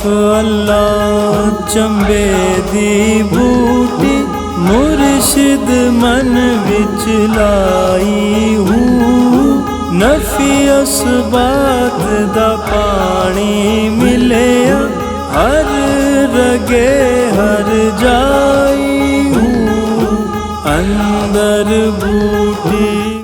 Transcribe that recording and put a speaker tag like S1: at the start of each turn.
S1: अल्लाह चंबे दी बूटी मुर्शिद मन विच लाई हूँ। नफी असबात दा पानी मिलिया हर रगे हर जाई हूँ। अंदर बूटी